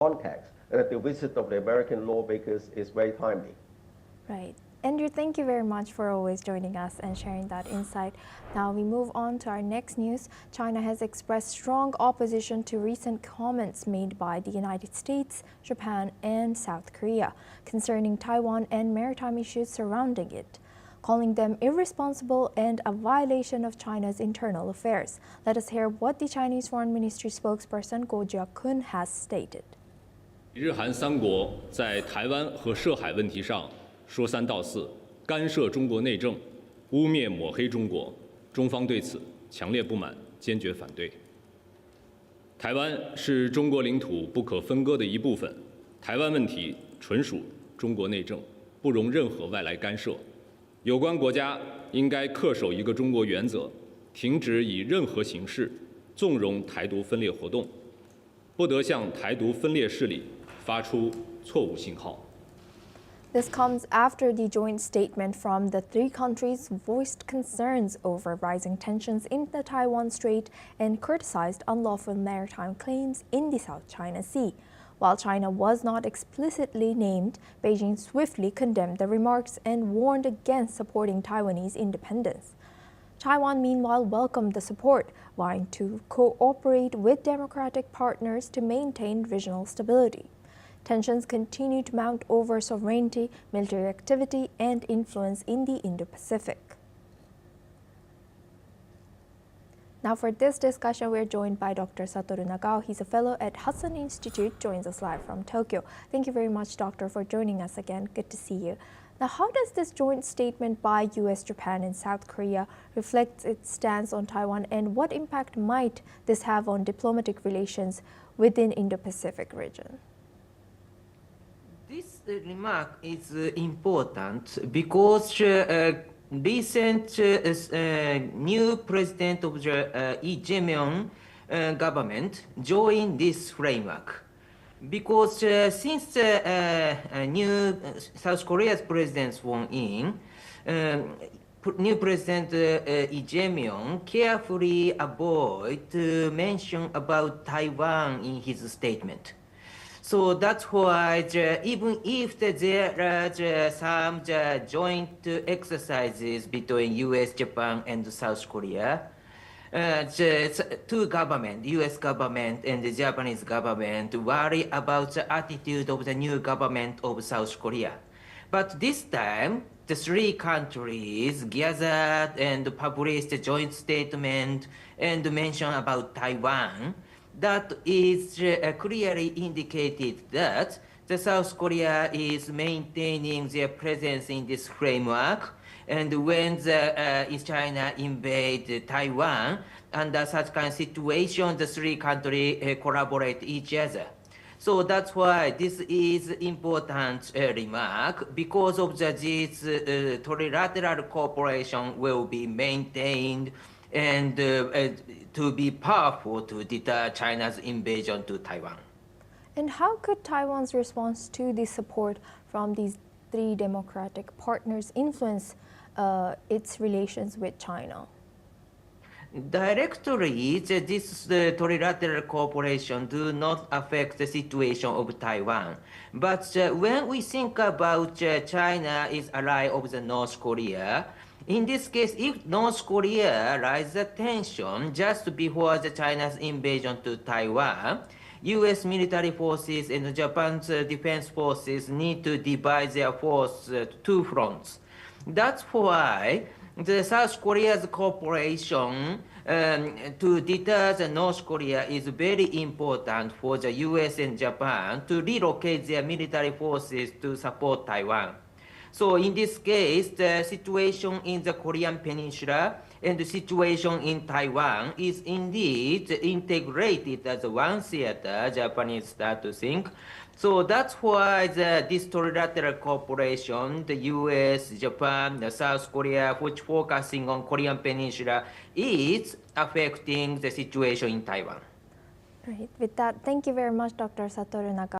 context. And the visit of the American lawmakers is very timely. Right. Andrew, thank you very much for always joining us and sharing that insight. Now we move on to our next news. China has expressed strong opposition to recent comments made by the United States, Japan, and South Korea concerning Taiwan and maritime issues surrounding it, calling them irresponsible and a violation of China's internal affairs. Let us hear what the Chinese Foreign Ministry spokesperson Go Jiakun has stated. 日韩三国在台湾和涉海问题上说三道四，干涉中国内政，污蔑抹黑中国，中方对此强烈不满，坚决反对。台湾是中国领土不可分割的一部分，台湾问题纯属中国内政，不容任何外来干涉。有关国家应该恪守一个中国原则，停止以任何形式纵容台独分裂活动，不得向台独分裂势力发出错误信号。 This comes after the joint statement from the three countries voiced concerns over rising tensions in the Taiwan Strait and criticized unlawful maritime claims in the South China Sea. While China was not explicitly named, Beijing swiftly condemned the remarks and warned against supporting Taiwanese independence. Taiwan, meanwhile, welcomed the support, vying to cooperate with democratic partners to maintain regional stability. Tensions continue to mount over sovereignty, military activity, and influence in the Indo-Pacific. Now for this discussion, we're joined by Dr. Satoru Nagao. He's a fellow at Hudson Institute, joins us live from Tokyo. Thank you very much, Doctor, for joining us again. Good to see you. Now, how does this joint statement by U.S., Japan, and South Korea reflect its stance on Taiwan, and what impact might this have on diplomatic relations within Indo-Pacific region? This remark is important because recent new president of the Lee Jae-myung government joined this framework. Because since the new South Korea's president sworn in, new President Lee Jae-myung carefully avoid mention about Taiwan in his statement. So that's why even if there are some joint exercises between U.S., Japan, and South Korea, the two governments, U.S. government and the Japanese government, worry about the attitude of the new government of South Korea. But this time, the three countries gathered and published a joint statement and mentioned about Taiwan. That is clearly indicated that the South Korea is maintaining their presence in this framework, and when China invade Taiwan, under such kind of situation, the three countries collaborate each other. So that's why this is important remark, because of this trilateral cooperation will be maintained and to be powerful to deter China's invasion to Taiwan. And how could Taiwan's response to the support from these three democratic partners influence its relations with China? Directly, this trilateral cooperation do not affect the situation of Taiwan. But when we think about China is ally of the North Korea, in this case, if North Korea raises tension just before the China's invasion to Taiwan, U.S. military forces and Japan's defense forces need to divide their force to two fronts. That's why the South Korea's cooperation to deter the North Korea is very important for the U.S. and Japan to relocate their military forces to support Taiwan. So in this case, the situation in the Korean Peninsula and the situation in Taiwan is indeed integrated as one theater, Japanese start to think. So that's why this trilateral cooperation, the US, Japan, the South Korea, which focusing on Korean Peninsula, is affecting the situation in Taiwan. Right. With that, thank you very much, Dr. Satoru Nagao.